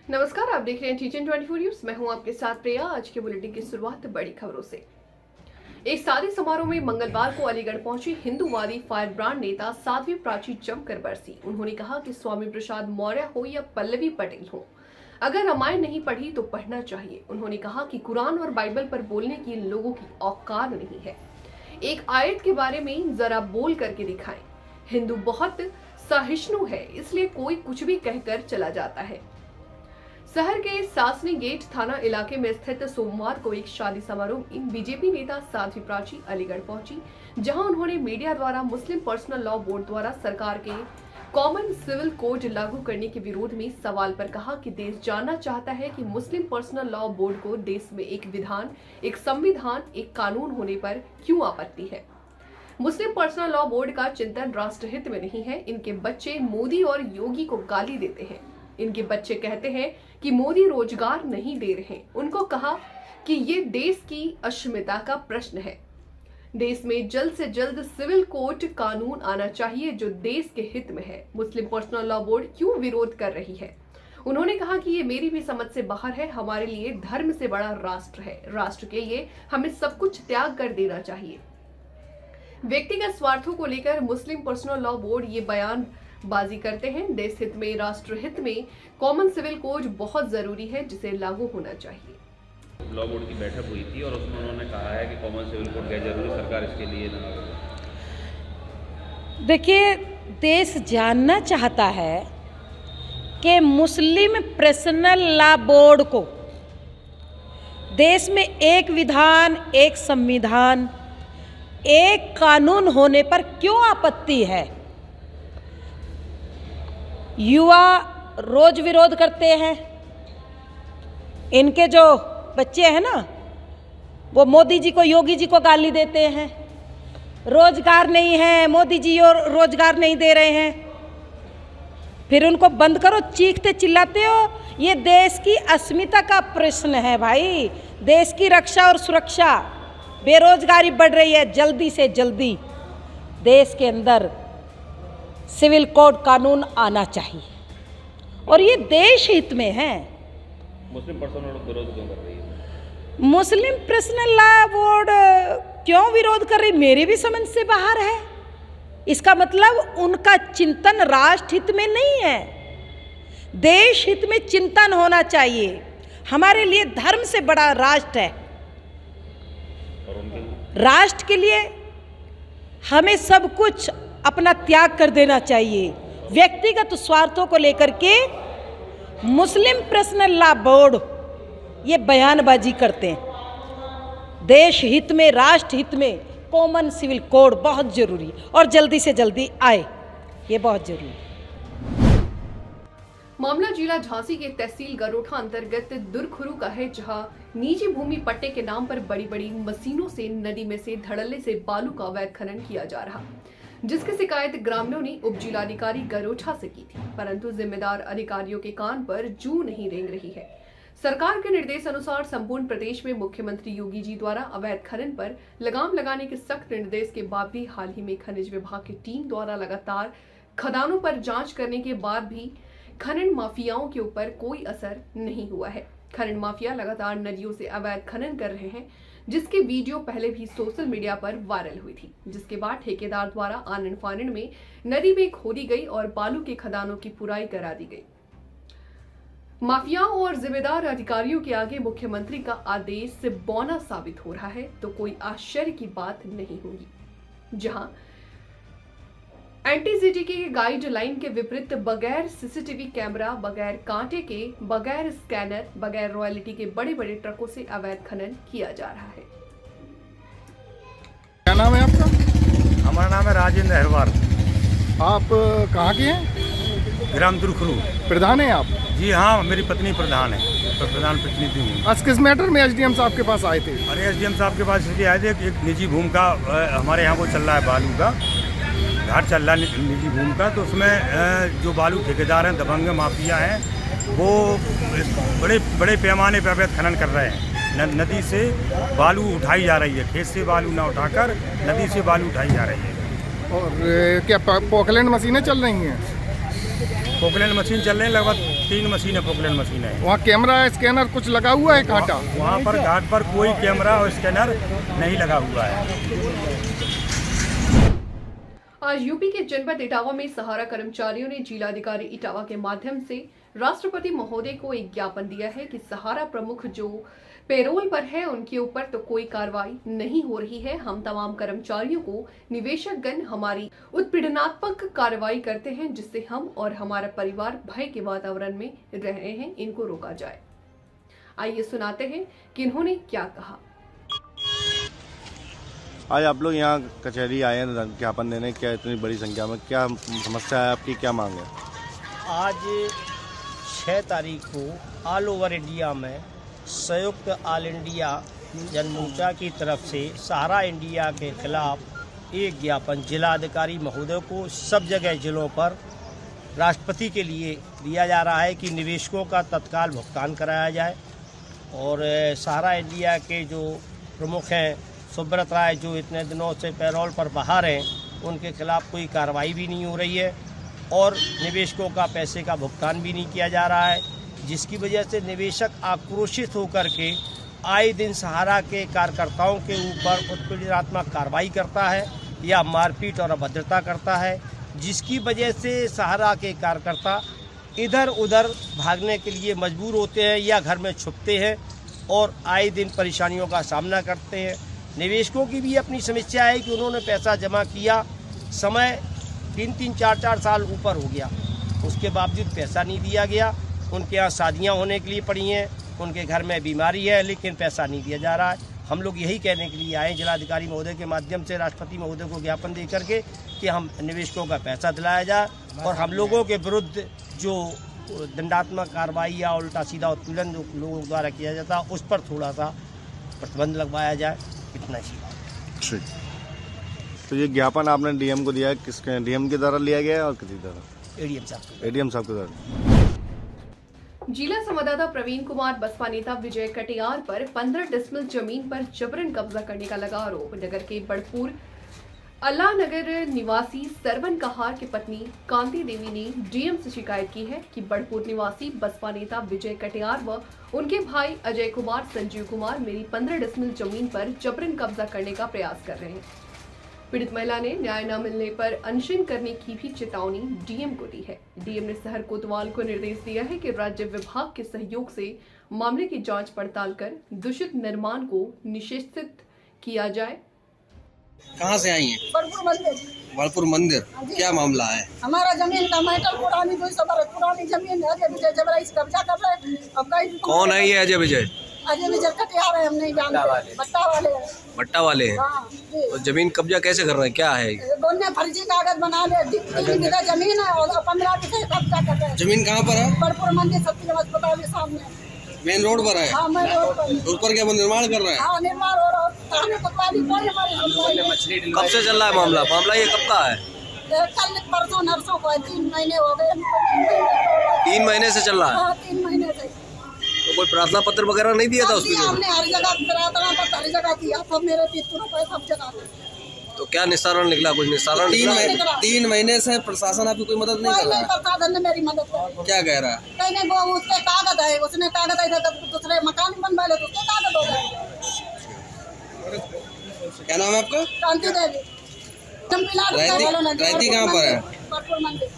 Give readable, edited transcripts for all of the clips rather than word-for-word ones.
नमस्कार, आप देख रहे हैं टीचर 24 न्यूज। मैं हूं आपके साथ प्रिया। आज के बुलेटिन की शुरुआत बड़ी खबरों से। एक शादी समारोह में मंगलवार को अलीगढ़ पहुंची हिंदूवादी फायर ब्रांड नेता साध्वी प्राची जमकर बरसी। उन्होंने कहा कि स्वामी प्रसाद मौर्य हो या पल्लवी पटेल हो, अगर रामायण नहीं पढ़ी तो पढ़ना चाहिए। उन्होंने कहा कि कुरान और बाइबल पर बोलने की इन लोगों की औकात नहीं है। एक आयत के बारे में जरा बोल करके दिखाएं। हिंदू बहुत सहिष्णु है, इसलिए कोई कुछ भी कहकर चला जाता है। शहर के सासनी गेट थाना इलाके में स्थित सोमवार को एक शादी समारोह में बीजेपी नेता साध्वी प्राची अलीगढ़ पहुंची, जहां उन्होंने मीडिया द्वारा मुस्लिम पर्सनल लॉ बोर्ड द्वारा सरकार के कॉमन सिविल कोड लागू करने के विरोध में सवाल पर कहा कि देश जानना चाहता है कि मुस्लिम पर्सनल लॉ बोर्ड को देश में एक विधान, एक संविधान, एक कानून होने पर क्यों आपत्ति है। मुस्लिम पर्सनल लॉ बोर्ड का चिंतन राष्ट्रहित में नहीं है। इनके बच्चे मोदी और योगी को गाली देते हैं। इनके बच्चे कहते हैं कि मोदी रोजगार नहीं दे रहे। उनको कहा कि ये देश की अस्मिता का प्रश्न है। देश में जल्द से जल्द सिविल कोड कानून आना चाहिए जो देश के हित में है। मुस्लिम पर्सनल लॉ बोर्ड क्यों विरोध कर रही है। उन्होंने कहा कि ये मेरी भी समझ से बाहर है। हमारे लिए धर्म से बड़ा राष्ट्र है। राष्ट्र के लिए हमें सब कुछ त्याग कर देना चाहिए। व्यक्तिगत स्वार्थों को लेकर मुस्लिम पर्सनल लॉ बोर्ड ये बयान बाजी करते हैं। देश हित में, राष्ट्र हित में कॉमन सिविल कोड बहुत जरूरी है, जिसे लागू होना चाहिए। लॉ बोर्ड की बैठक हुई थी और उसमें उन्होंने कहा है कि कॉमन सिविल कोड क्या जरूरी, सरकार इसके लिए ना। देखिए, देश जानना चाहता है कि मुस्लिम पर्सनल लॉ बोर्ड को देश में एक विधान, एक संविधान, एक कानून होने पर क्यों आपत्ति है। युवा रोज विरोध करते हैं। इनके जो बच्चे हैं ना, वो मोदी जी को, योगी जी को गाली देते हैं। रोजगार नहीं है, मोदी जी और रोजगार नहीं दे रहे हैं। फिर उनको बंद करो, चीखते चिल्लाते हो। ये देश की अस्मिता का प्रश्न है भाई, देश की रक्षा और सुरक्षा। बेरोजगारी बढ़ रही है, जल्दी से जल्दी देश के अंदर सिविल कोड कानून आना चाहिए और ये देश हित में है। मुस्लिम पर्सनल विरोध क्यों कर रही है? मुस्लिम पर्सनल लॉ बोर्ड क्यों विरोध कर रही, मेरे भी समझ से बाहर है। इसका मतलब उनका चिंतन राष्ट्र हित में नहीं है, देश हित में चिंतन होना चाहिए। हमारे लिए धर्म से बड़ा राष्ट्र है। और उनके राष्ट्र के लिए हमें सब कुछ अपना त्याग कर देना चाहिए। व्यक्तिगत स्वार्थों को लेकर के मुस्लिम पर्सनल लॉ बोर्ड ये बयानबाजी करते हैं। देश हित में, राष्ट्र हित में कॉमन सिविल कोड बहुत जरूरी और जल्दी से जल्दी आए, ये बहुत जरूरी है। मामला जिला झांसी के तहसील गरोठा अंतर्गत दुरखुरु का है, जहां निजी भूमि पट्टे के नाम पर बड़ी बड़ी मशीनों से नदी में से धड़ल्ले से बालू का अवैध खनन किया जा रहा, जिसकी शिकायत ग्रामीणों ने उप जिलाधिकारी गरोठा से की थी, परंतु जिम्मेदार अधिकारियों के कान पर जू नहीं रेंग रही है। सरकार के निर्देश अनुसार संपूर्ण प्रदेश में मुख्यमंत्री योगी जी द्वारा अवैध खनन पर लगाम लगाने के सख्त निर्देश के बाद भी हाल ही में खनिज विभाग की टीम द्वारा लगातार खदानों पर जांच करने के बाद भी खनन माफियाओं के ऊपर कोई असर नहीं हुआ है। खनन माफिया लगातार नदियों से अवैध खनन कर रहे हैं, जिसकी वीडियो पहले भी सोशल मीडिया पर वायरल हुई थी, जिसके बाद ठेकेदार द्वारा आनन फानन में नदी में खोदी गई और बालू के खदानों की पुराई करा दी गई। माफियाओं और जिम्मेदार अधिकारियों के आगे मुख्यमंत्री का आदेश बौना साबित हो रहा है, तो कोई आश्चर्य की बात नहीं होगी। जहां एनटीजीटी के गाइडलाइन के विपरीत बगैर सीसीटीवी कैमरा, बगैर कांटे के, बगैर स्कैनर, बगैर रॉयल्टी के बड़े बड़े ट्रकों से अवैध खनन किया जा रहा है। क्या नाम है आपका? हमारा नाम है राजेंद्र अहरवार। आप कहाँ के हैं? ग्राम दुरखरू। प्रधान हैं आप? जी हाँ, मेरी पत्नी प्रधान है, प्रधान प्रतिनिधि हूँ। आज किस मैटर में एसडीएम साहब के पास आए थे? अरे एसडीएम साहब के पास इसलिए आए थे कि एक निजी भूमि का हमारे यहाँ वो चल रहा है, बालू का घाट चल रहा है निजी भूमि का, तो उसमें जो बालू ठेकेदार हैं, दबंग माफिया हैं, वो बड़े बड़े पैमाने पर अवैध खनन कर रहे हैं। नदी से बालू उठाई जा रही है, खेत से बालू ना उठाकर नदी से बालू उठाई जा रही है। और क्या पोकलैंड मशीनें चल रही हैं? पोकलैंड मशीन चल रही है, लगभग 3 मशीनें पोकलैंड मशीन है। वहाँ कैमरा स्कैनर कुछ लगा हुआ है कांटा? वहाँ पर घाट पर कोई कैमरा और स्कैनर नहीं लगा हुआ है। आज यूपी के जनपद इटावा में सहारा कर्मचारियों ने जिलाधिकारी इटावा के माध्यम से राष्ट्रपति महोदय को एक ज्ञापन दिया है कि सहारा प्रमुख जो पेरोल पर है उनके ऊपर तो कोई कार्रवाई नहीं हो रही है। हम तमाम कर्मचारियों को निवेशकगण हमारी उत्पीड़नात्मक कार्रवाई करते हैं, जिससे हम और हमारा परिवार भय के वातावरण में रह रहे हैं। इनको रोका जाए। आइए सुनाते हैं कि इन्होंने क्या कहा। आज आप लोग यहाँ कचहरी आए हैं ज्ञापन देने, क्या इतनी बड़ी संख्या में, क्या समस्या है आपकी, क्या मांग है? आज 6 तारीख को ऑल ओवर इंडिया में संयुक्त ऑल इंडिया जनमोर्चा की तरफ से सहारा इंडिया के खिलाफ एक ज्ञापन जिलाधिकारी महोदय को सब जगह जिलों पर राष्ट्रपति के लिए दिया जा रहा है कि निवेशकों का तत्काल भुगतान कराया जाए। और सहारा इंडिया के जो प्रमुख हैं सुब्रत राय, जो इतने दिनों से पैरोल पर बाहर हैं, उनके खिलाफ कोई कार्रवाई भी नहीं हो रही है और निवेशकों का पैसे का भुगतान भी नहीं किया जा रहा है, जिसकी वजह से निवेशक आक्रोशित होकर के आए दिन सहारा के कार्यकर्ताओं के ऊपर उत्पीड़नात्मक कार्रवाई करता है या मारपीट और अभद्रता करता है, जिसकी वजह से सहारा के कार्यकर्ता इधर उधर भागने के लिए मजबूर होते हैं या घर में छुपते हैं और आए दिन परेशानियों का सामना करते हैं। निवेशकों की भी अपनी समस्या है कि उन्होंने पैसा जमा किया, समय 3-3, 4-4 साल ऊपर हो गया, उसके बावजूद पैसा नहीं दिया गया। उनके यहाँ शादियाँ होने के लिए पड़ी हैं, उनके घर में बीमारी है, लेकिन पैसा नहीं दिया जा रहा है। हम लोग यही कहने के लिए आए जिलाधिकारी महोदय के माध्यम से राष्ट्रपति महोदय को ज्ञापन दे करके कि हम निवेशकों का पैसा दिलाया जाए और हम लोगों के विरुद्ध जो दंडात्मक कार्रवाई या उल्टा सीधा उत्पीड़न जो लोगों द्वारा किया जाता है उस पर थोड़ा सा प्रतिबंध लगवाया जाए, इतना ही। ठीक, तो ये ज्ञापन आपने डीएम को दिया है, किसके डीएम के द्वारा लिया गया है और किसी द्वारा? एडीएम साहब। एडीएम साहब के द्वारा। जिला संवाददाता प्रवीण कुमार बसपा नेता विजय कटियार पर 15 डिसमिल जमीन पर जबरन कब्जा करने का लगा आरोप। नगर के बड़पुर अल्लाह नगर निवासी सरवन कहार की पत्नी कांति देवी ने डीएम से शिकायत की है कि बड़पुर निवासी बसपा नेता विजय कटियार व उनके भाई अजय कुमार, संजीव कुमार मेरी 15 डिसमिल जमीन पर जबरन कब्जा करने का प्रयास कर रहे हैं। पीड़ित महिला ने न्याय न मिलने पर अनशन करने की भी चेतावनी डीएम को दी है। डीएम ने शहर कोतवाल को निर्देश दिया है कि राज्य विभाग के सहयोग से मामले की जांच पड़ताल कर दूषित निर्माण को निषेधित किया जाए। कहाँ से आई हैं? बड़पुर मंदिर। क्या मामला है? हमारा जमीन का मैटर पुरानी 200 बरस पुरानी जमीन है, अजय विजय जबरदस्ती कब्जा कर रहे हैं। कौन है ये अजय विजय? अजय विजय कटियार है, हम नहीं जानते, भट्टा वाले हैं। हाँ, तो जमीन कब्जा कैसे कर रहे हैं, क्या है? दोनों फर्जी कागज बना ले, 3 बीघा जमीन है और 15 बीघा कब्जा कर रहे हैं। जमीन कहाँ पर है? बड़पुर मंदिर सत्यम अस्पताल के सामने, मेन रोड पर है। हाँ, मैं रोड पर। उस पर क्या वो निर्माण कर रहे हैं? हाँ, निर्माण हो रहा है। कब से चल रहा है मामला? मामला ये कब का है? कल परसों नरसों को 3 महीने हो गए। 3 महीने से चल रहा है? हाँ, 3 महीने से। तो कोई प्रार्थना पत्र वगैरह नहीं दिया था उसमें? हमने हर जगह प्रार्थना पत्र हर जगह दिया, सब मेरे 30 रुपए सब जगह। तो क्या निस्तारण निकला? कुछ निस्तारण निकला? 3 महीने से प्रशासन आपकी कोई मदद नहीं कर रहा है? प्रशासन ने मेरी मदद की। क्या कह रहा है? कहने वो उसके कागज है, उसने कागज है तो दूसरे मकान बनवा ले तो उसके कागज हो गए। क्या नाम है आपका? कांति देवी। रहती कहाँ पर है? बड़पुर मंदिर।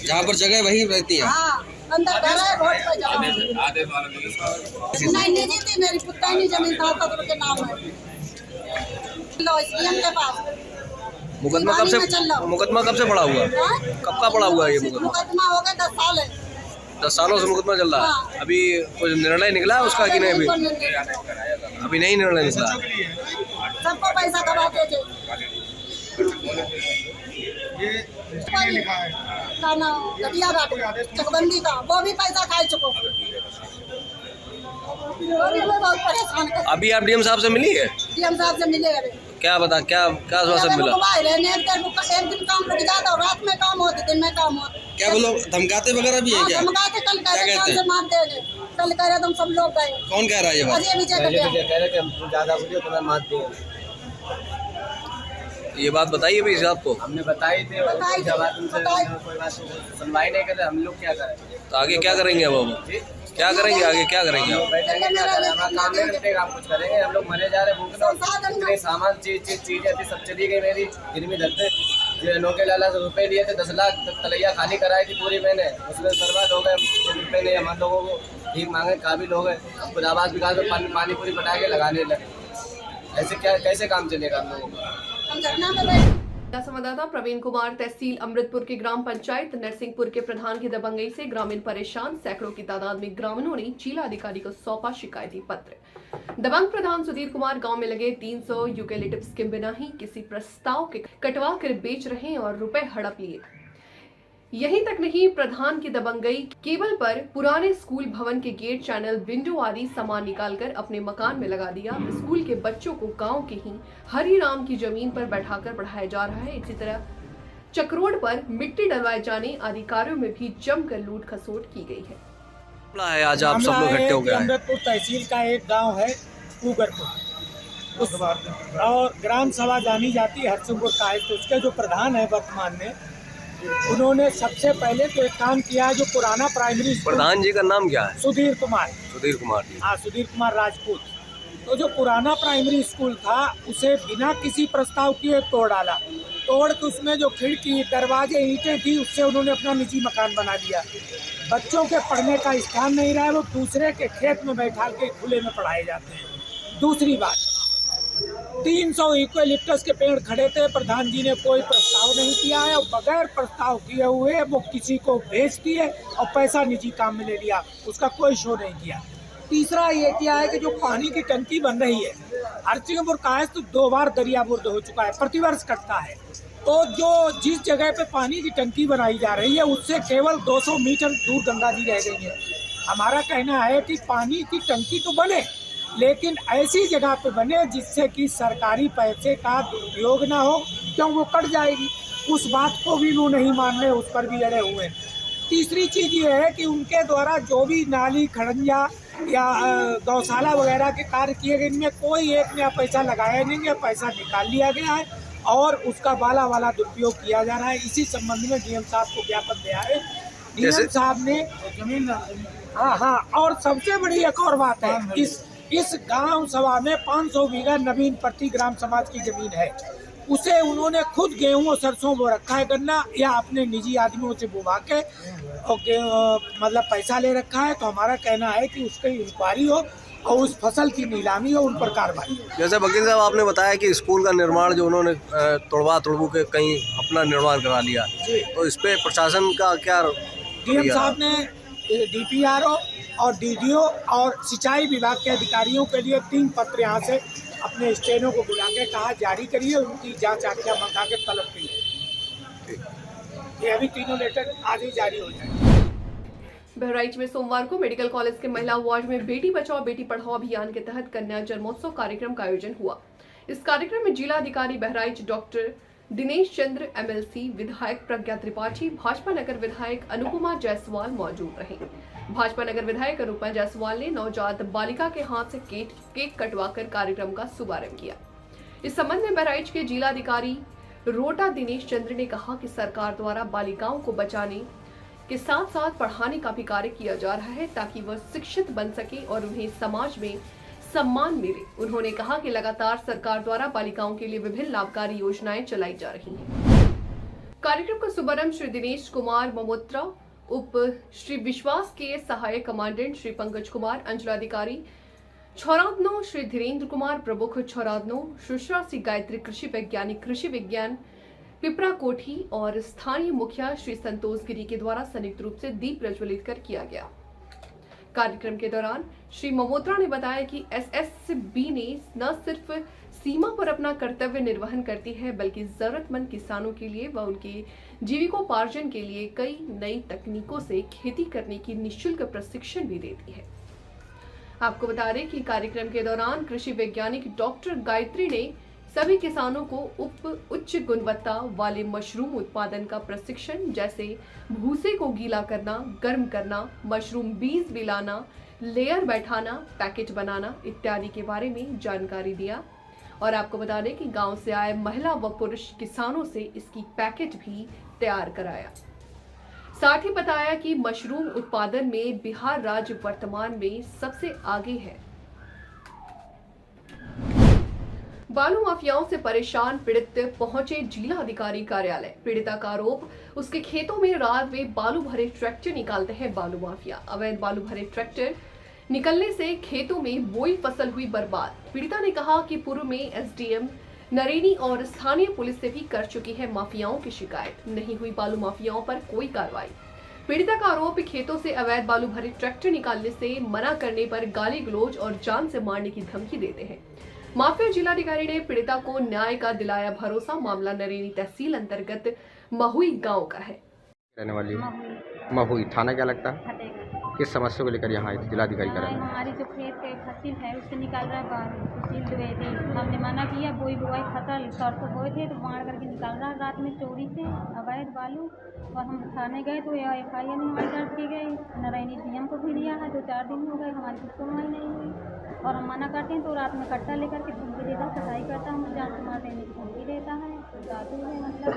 जहाँ पर जगह वहीं रहती है? हाँ, अंदर घर है, रोड पे जगह नहीं निजी थी, मेरी पुतानी जमीन था के नाम है। लो, सीएम के पास मुकदमा कब से पड़ा हुआ? कब का पड़ा हुआ है ये मुकदमा? मुकदमा हो गया 10 साल है। 10 सालों से मुकदमा चल रहा है। अभी कोई निर्णय निकला है उसका कि नहीं? अभी नहीं निर्णय निकला। सबको पैसा कमाते थे। का नाम गटिया घाट चकबंदी का, वो भी पैसा खा चुको। वो भी हमें बहुत परेशान कर। अभी आप डीएम साहब से मिली है? डीएम साहब से मिले अभी। क्या आश्वासन मिला? एक दिन काम रुक जाता और रात में काम होते, दिन में काम होते। क्या वो लोग धमकाते वगैरह भी है क्या? धमकाते, कल कह रहे जान से मार देंगे, कल कह रहे तुम सब लोग गए। कौन कह रहा है ये बात? अजय विजय कह रहे कि हम ज्यादा बोलिए तो मैं मार देंगे। ये बात बताइए भाई साहब को। हमने बताई थी, जब उनसे कोई बात सुनवाई नहीं करे, हम लोग क्या करें? तो आगे क्या करेंगे अब हम? क्या करेंगे आगे, क्या करेंगे? बैठेंगे, क्या करें? हमारा काम नहीं रुकेगा, हम कुछ करेंगे। हम लोग मरे जा रहे भूख में, सामान चीजें थी सब चली गई मेरी गिरवी धरते। जो नौके लाला से रुपए लिए थे 10 लाख, तलैया खाली कराई थी पूरी मैंने, उसमें बर्बाद हो गए रुपए नहीं। हम लोगों को भीख मांगे काबिल हो गए, अब खुद आवास विकास में पानी पूरी पटा के लगाने लगे। ऐसे क्या कैसे काम चलेगा हम लोगों का? संवाददाता प्रवीण कुमार तहसील अमृतपुर के ग्राम पंचायत नरसिंहपुर के प्रधान की दबंगई से ग्रामीण परेशान, सैकड़ों की तादाद में ग्रामीणों ने जिला अधिकारी को सौंपा शिकायती पत्र। दबंग प्रधान सुधीर कुमार गांव में लगे 300 यूकेलिप्टस के बिना ही किसी प्रस्ताव के कटवा कर बेच रहे और रुपए हड़प लिए। यहीं तक नहीं, प्रधान की दबंगई केबल पर पुराने स्कूल भवन के गेट, चैनल, विंडो आदि सामान निकालकर अपने मकान में लगा दिया। स्कूल के बच्चों को गांव के ही हरिराम की जमीन पर बैठाकर पढ़ाया जा रहा है। इसी तरह चक्रोड पर मिट्टी डलवाए जाने आदि कार्यों में भी जमकर लूट खसोट की गई है। आज आप सब लोग इकट्ठे हो गए। अमृतपुर तहसील का एक गांव है कुगरपुर, उस और ग्राम सभा जानी जाती है हरसिंहपुर का है। तो उसके जो प्रधान है वर्तमान में, उन्होंने सबसे पहले तो एक काम किया है, जो पुराना प्राइमरी स्कूल, प्रधान जी का नाम क्या है? सुधीर कुमार जी। हाँ, सुधीर कुमार राजपूत। तो जो पुराना प्राइमरी स्कूल था उसे बिना किसी प्रस्ताव किए तोड़ डाला। तोड़ के उसमें जो खिड़की, दरवाजे, ईंटें थी, उससे उन्होंने अपना निजी मकान बना दिया। बच्चों के पढ़ने का स्थान नहीं रहा है, वो दूसरे के खेत में बैठा के खुले में पढ़ाए जाते हैं। दूसरी बात, 300 यूकेलिप्टस के पेड़ खड़े थे, प्रधान जी ने कोई प्रस्ताव नहीं किया है और बगैर प्रस्ताव किए हुए वो किसी को बेच दिए और पैसा निजी काम में ले लिया, उसका कोई शो नहीं किया। तीसरा ये किया है कि जो पानी की टंकी बन रही है, हरसिंहपुर का है तो 2 बार दरियाबुर्द हो चुका है, प्रतिवर्ष कटता है। तो जो जिस जगह पे पानी की टंकी बनाई जा रही है उससे केवल 200 मीटर दूर गंगा जी रह गई है। हमारा कहना है कि पानी की टंकी तो बने, लेकिन ऐसी जगह पे बने जिससे कि सरकारी पैसे का दुरुपयोग ना हो, क्यों वो कट जाएगी। उस बात को भी वो नहीं मान रहे, उस पर भी अड़े हुए। तीसरी चीज़ ये है कि उनके द्वारा जो भी नाली, खड़ंजा या गौशाला वगैरह के कार्य किए गए, इनमें कोई एक नया पैसा लगाया नहीं है, पैसा निकाल लिया गया है और उसका वाला दुरुपयोग किया जा रहा है। इसी संबंध में डीएम साहब को ज्ञापन दिया है। डीएम साहब ने जमीन, हाँ, और सबसे बड़ी एक और बात है, इस गांव सभा में 500 बीघा नवीन प्रति ग्राम समाज की जमीन है, उसे उन्होंने खुद गेहूं और सरसों बो रखा है, गन्ना, या अपने निजी आदमियों से बुवा के मतलब पैसा ले रखा है। तो हमारा कहना है कि उसकी इंक्वायरी हो और उस फसल की नीलामी हो, उन पर कार्रवाई। जैसे वकील साहब आपने बताया कि स्कूल का निर्माण जो उन्होंने तोड़बू के कहीं अपना निर्माण करा लिया, तो इस पे प्रशासन का क्या? डीएम साहब ने डीपीआरओ और डीडीओ और सिंचाई विभाग के अधिकारियों के लिए 3 पत्र यहाँ से अपने स्टेनों को बुला के कहा जारी करिए, उनकी जांच आज्ञा मंगा के तलब की। ये अभी तीनों लेटर आज ही जारी हो जाएंगे। बहराइच में सोमवार को मेडिकल कॉलेज के महिला वार्ड में बेटी बचाओ बेटी पढ़ाओ अभियान के तहत कन्या जन्मोत्सव कार्यक्रम का आयोजन हुआ। इस कार्यक्रम में जिला अधिकारी बहराइच डॉक्टर दिनेश चंद्र, एमएलसी विधायक प्रज्ञा त्रिपाठी, भाजपा नगर विधायक अनुपमा जायसवाल मौजूद रहे। भाजपा नगर विधायक अनुपमा जायसवाल ने नवजात बालिका के हाथ से केक कटवाकर कार्यक्रम का शुभारंभ किया। इस संबंध में बहराइच के जिला अधिकारी रोटा दिनेश चंद्र ने कहा कि सरकार द्वारा बालिकाओं को बचाने के साथ साथ पढ़ाने का भी कार्य किया जा रहा है ताकि वह शिक्षित बन सके और उन्हें समाज में सम्मान मिले। उन्होंने कहा कि लगातार सरकार द्वारा बालिकाओं के लिए विभिन्न लाभकारी योजनाएं चलाई जा रही हैं। कार्यक्रम का शुभारंभ श्री दिनेश कुमार ममोत्रा, उप श्री विश्वास के सहायक कमांडेंट श्री पंकज कुमार, अंचलाधिकारी छौरादनो श्री धीरेन्द्र कुमार, प्रमुख छौरादनो सुश्रा श्री गायत्री, कृषि वैज्ञानिक कृषि विज्ञान पिपरा कोठी और स्थानीय मुखिया श्री संतोष गिरी के द्वारा संयुक्त रूप से दीप प्रज्वलित कर किया गया। कार्यक्रम के दौरान श्री ममोत्रा ने बताया कि एसएसबी ने न सिर्फ सीमा पर अपना कर्तव्य निर्वहन करती है बल्कि जरूरतमंद किसानों के लिए व उनके जीविकोपार्जन के लिए कई नई तकनीकों से खेती करने की निःशुल्क प्रशिक्षण भी देती है। आपको बता दें कि कार्यक्रम के दौरान कृषि वैज्ञानिक डॉक्टर गायत्री ने सभी किसानों को उच्च गुणवत्ता वाले मशरूम उत्पादन का प्रशिक्षण जैसे भूसे को गीला करना, गर्म करना, मशरूम बीज मिलाना, लेयर बैठाना, पैकेट बनाना इत्यादि के बारे में जानकारी दिया। और आपको बता दें कि गांव से आए महिला व पुरुष किसानों से इसकी पैकेट भी तैयार कराया। साथ ही बताया कि मशरूम उत्पादन में बिहार राज्य वर्तमान में सबसे आगे है। बालू माफियाओं से परेशान पीड़ित पहुंचे जिला अधिकारी कार्यालय। पीड़िता का आरोप, उसके खेतों में रात में बालू भरे ट्रैक्टर निकालते हैं बालू माफिया। अवैध बालू भरे ट्रैक्टर निकलने से खेतों में बोई फसल हुई बर्बाद। पीड़िता ने कहा कि पूर्व में एसडीएम नरेनी और स्थानीय पुलिस से भी कर चुकी है माफियाओं की शिकायत, नहीं हुई बालू माफियाओं पर कोई कार्रवाई। पीड़िता का आरोप, खेतों से अवैध बालू भरे ट्रैक्टर निकालने से मना करने पर गाली गलौज और जान से मारने की धमकी देते हैं। माफिया जिलाधिकारी ने पीड़िता को न्याय का दिलाया भरोसा। मामला नरेनी तहसील अंतर्गत महुई गांव का है। रहने वाली महुई थाना क्या लगता है? किस समस्या को लेकर यहाँ जिलाधिकारी करा? हमारी जो खेत के फसल है उससे निकाल रहा है बालू, सील हुए थे। हमने मना किया, बोई बुआई फसल सरसों बोए थे तो मार करके निकाल रहा है रात में चोरी से अवैध बालू। और हम थाने गए तो FIR नहीं हमारी दर्ज की गई। नरेनी डीएम को भी दिया है, 2-4 दिन हो गए, हमारी कुछ सुनवाई नहीं हुई। और हम मना करते हैं तो रात में कट्टा लेकर के धमकी देता, सफाई करता, हमें जान से मार देने की धमकी देता है। जादू है, मतलब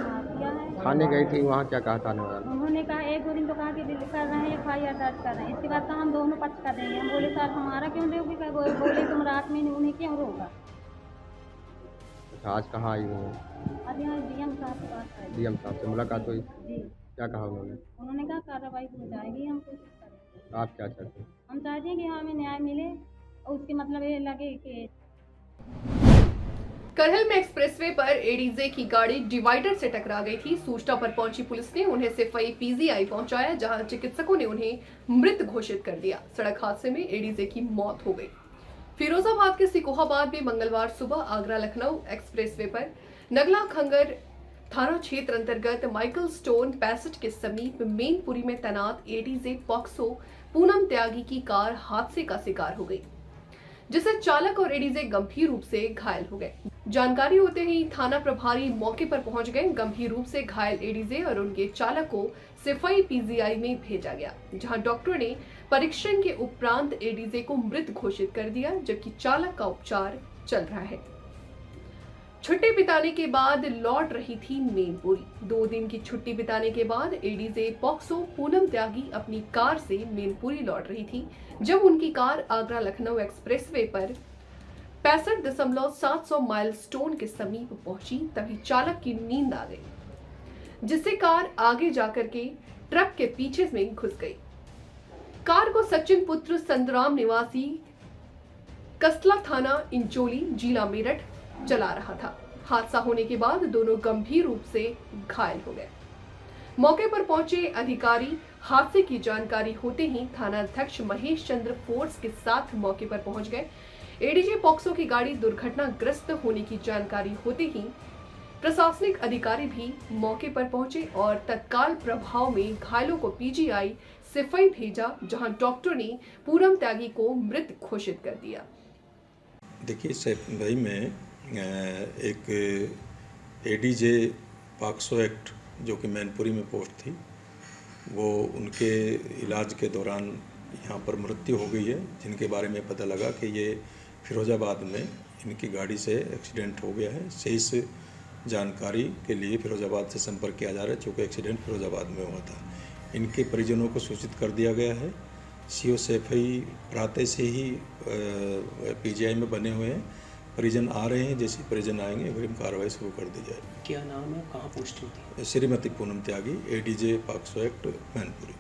मार दिया है। थाने गई थी, वहाँ क्या कहा थाने वाले? उन्होंने कहा 1-2 दिन तो कहा कि कर रहे हैं, FIR दर्ज कर रहे हैं। इसके बाद हम दोनों पक्ष कर देंगे। हम बोले सर हमारा क्यों दोगे? बोले तुम रात में उन्हें क्यों रोका? आज कहाँ आई वो? अब यहाँ डीएम साहब के पास आई। डीएम साहब से मुलाकात हुई? जी। क्या कहा उन्होंने? उन्होंने कहा कार्रवाई हो जाएगी, हम कोशिश करेंगे। आप क्या चाहते हैं? हम चाहते हैं कि हमें न्याय मिले और उसके मतलब ये लगे कि करहल में एक्सप्रेसवे पर एडीजे की गाड़ी डिवाइडर से टकरा गई थी। सूचना पर पहुंची पुलिस ने उन्हें सिफाई PGI पहुंचाया, जहां चिकित्सकों ने उन्हें मृत घोषित कर दिया। सड़क हादसे में एडीजे की मौत हो गई। फिरोजाबाद के सिकोहाबाद में मंगलवार सुबह आगरा लखनऊ एक्सप्रेसवे पर नगला खंगर थाना क्षेत्र अंतर्गत माइकल स्टोन 65 के समीप मेनपुरी में तैनात एडीजे पॉक्सो पूनम त्यागी की कार हादसे का शिकार हो गई, जिससे चालक और एडीजे गंभीर रूप से घायल हो गए। जानकारी होते ही थाना प्रभारी मौके पर पहुंच गए। गंभीर रूप से घायल एडीजे और उनके चालक को सिफाई PGI में भेजा गया, जहां डॉक्टर ने परीक्षण के उपरांत एडीजे को मृत घोषित कर दिया, जबकि चालक का उपचार चल रहा है। छुट्टी बिताने के बाद लौट रही थी मेनपुरी। 2 दिन की छुट्टी बिताने के बाद एडीजे पॉक्सो पूनम त्यागी अपनी कार से मेनपुरी लौट रही थी, जब उनकी कार आगरा लखनऊ एक्सप्रेसवे पर 65.700 माइलस्टोन के समीप पहुंची। तभी चालक की नींद आ गई, जिससे कार आगे जाकर के ट्रक के पीछे में घुस गई। कार को सचिन पुत्र संतराम निवासी कसला थाना इंचोली जिला मेरठ चला रहा था। हादसा होने के बाद दोनों गंभीर रूप से घायल हो गए। मौके पर पहुंचे अधिकारी हादसे की जानकारी होते ही थाना अध्यक्ष महेश चंद्र फोर्स के साथ मौके पर पहुंच गए। एडीजे पॉक्सो की गाड़ी दुर्घटनाग्रस्त होने की जानकारी होते ही प्रशासनिक अधिकारी भी मौके पर पहुंचे और तत्काल प्रभाव में घायलों को PGI सिफाई भेजा, जहां डॉक्टर ने पूनम त्यागी को मृत घोषित कर दिया। देखिए सिपाही में एक एडीजे पॉक्सो एक्ट जो कि मैनपुरी में पोस्ट थी, वो उनके इलाज के दौरान यहाँ पर मृत्यु हो गई है, जिनके बारे में पता लगा कि ये फिरोजाबाद में इनकी गाड़ी से एक्सीडेंट हो गया है। शेष जानकारी के लिए फिरोजाबाद से संपर्क किया जा रहा है, चूँकि एक्सीडेंट फिरोजाबाद में हुआ था। इनके परिजनों को सूचित कर दिया गया है। CO सिपाही प्रातः से ही PGI में बने हुए हैं। परिजन आ रहे हैं, जैसे परिजन आएंगे अग्रिम कार्रवाई शुरू कर दी जाएगी। क्या नाम है, कहाँ पोस्टिंग थी? श्रीमती पूनम त्यागी, एडीजे पॉक्सो एक्ट मैनपुरी।